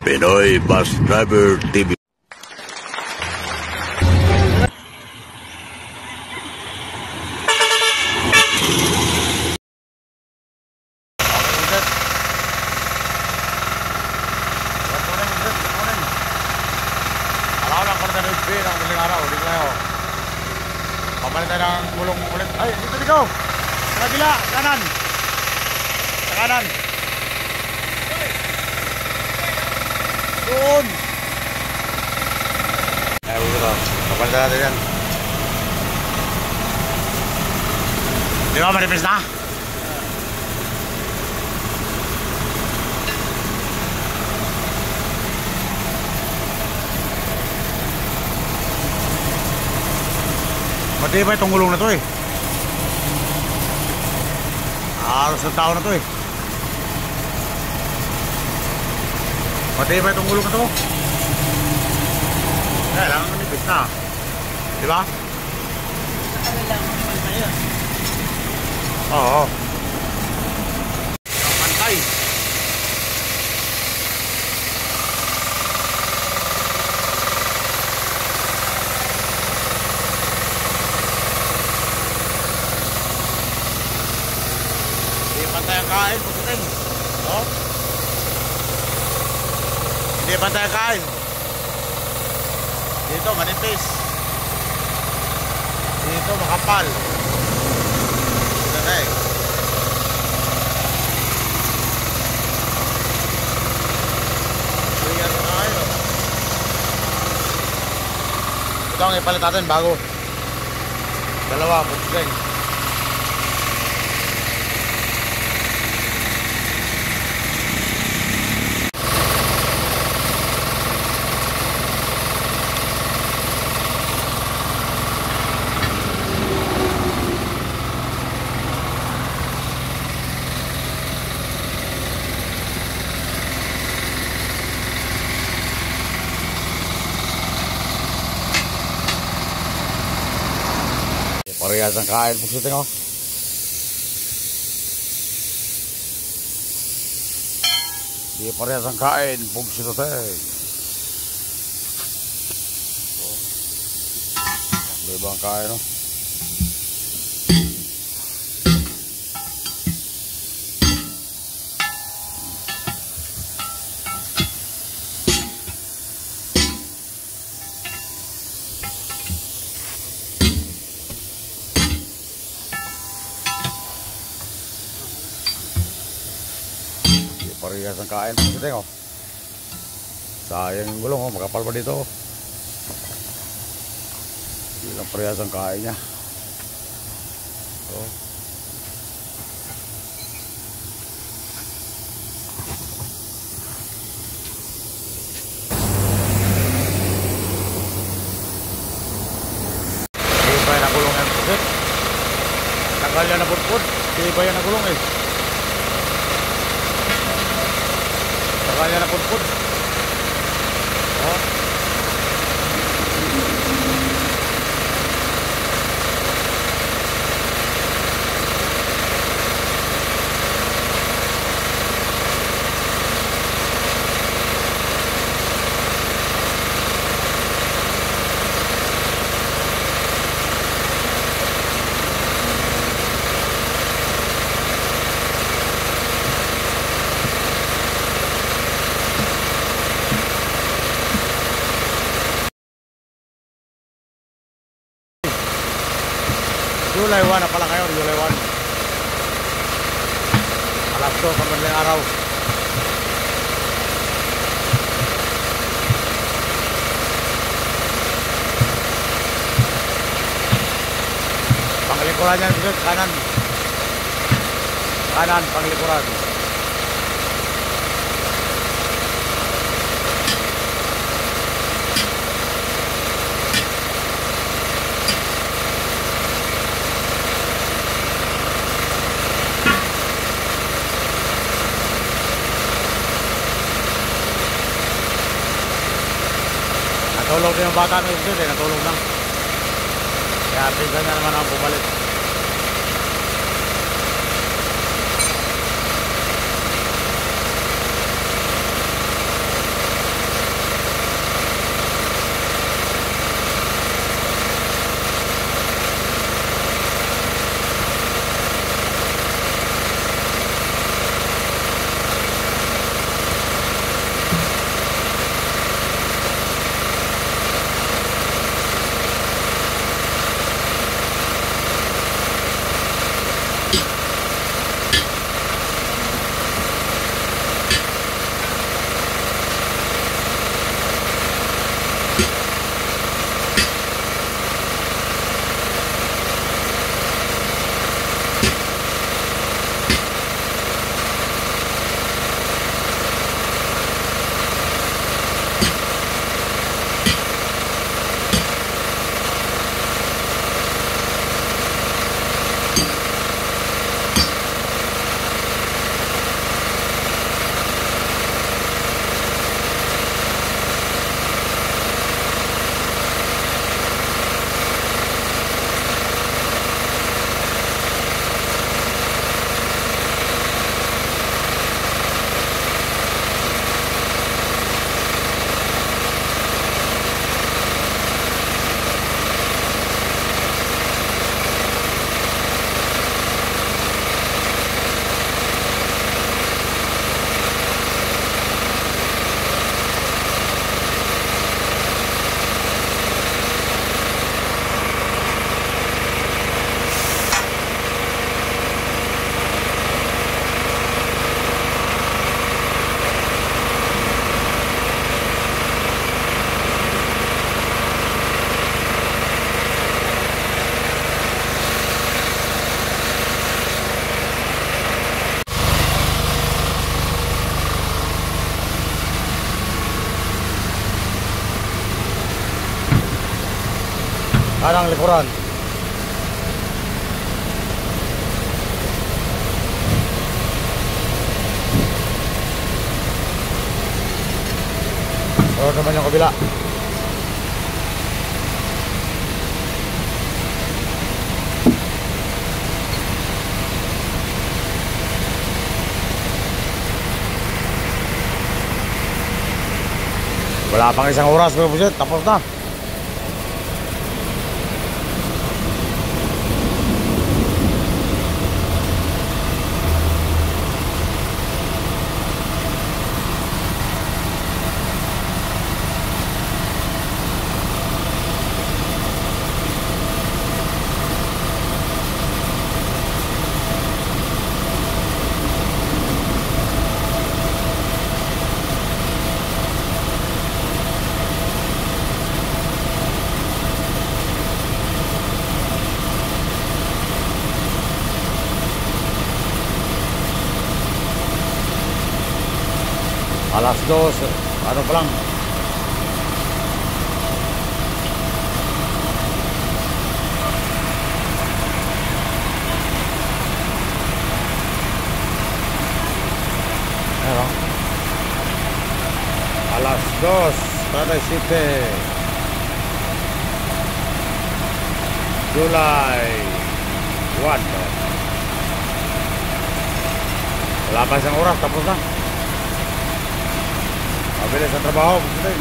Pinoy Bus Driver TV. Pamalitan ng gulong ulit. Ay, dito. Sa kabila, kanan. Sa kanan. Doon. Ay, dito. Pamalitan natin yan. Di ba, manipis na? Matibay itong gulong na to eh. Aros ng tao na to eh. Matibay itong gulong na to. Kailangan manipis na. Diba? Oo. Pantay. Pantay ang kain, puputing. Oh. Hindi pantay ang kain. Dito manipis. Dito makapal. Dito na eh. Ayan na kayo. Ito ang ipalit natin bago. Dalawa, puputing. Parehas ang kain po siya tingnan. Di parehas ang kain po siya tingnan. Diba ang kain no? Parehas ang kain po siya tingnan. Sayang yung gulong, makapal pa dito. Hindi lang parehas ang kain niya. Oh. Hindi pa yan ang gulong yan po siya. Tagal yan na putput. Hindi pa yan ang gulong eh. Kaya na putput. Oh. July 1 na pala kayo, July 1. Alas 2 sa madaling araw. Panglikuran yan, kanan. Kanan, panglikuran. Natulog din yung bata na yun eh, natulog na. Kaya pinsan niya naman ang bumalik. Kanang likuran. Pero naman yung kabila. Wala pang isang oras mga pusit, tapos na. Alas 2, ano pa lang. Ano? Alas 2, Tanay City. July 1. Wala pa isang oras, tapos na. Mabilis ang trabaho, gusto din.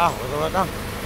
Wala, wala.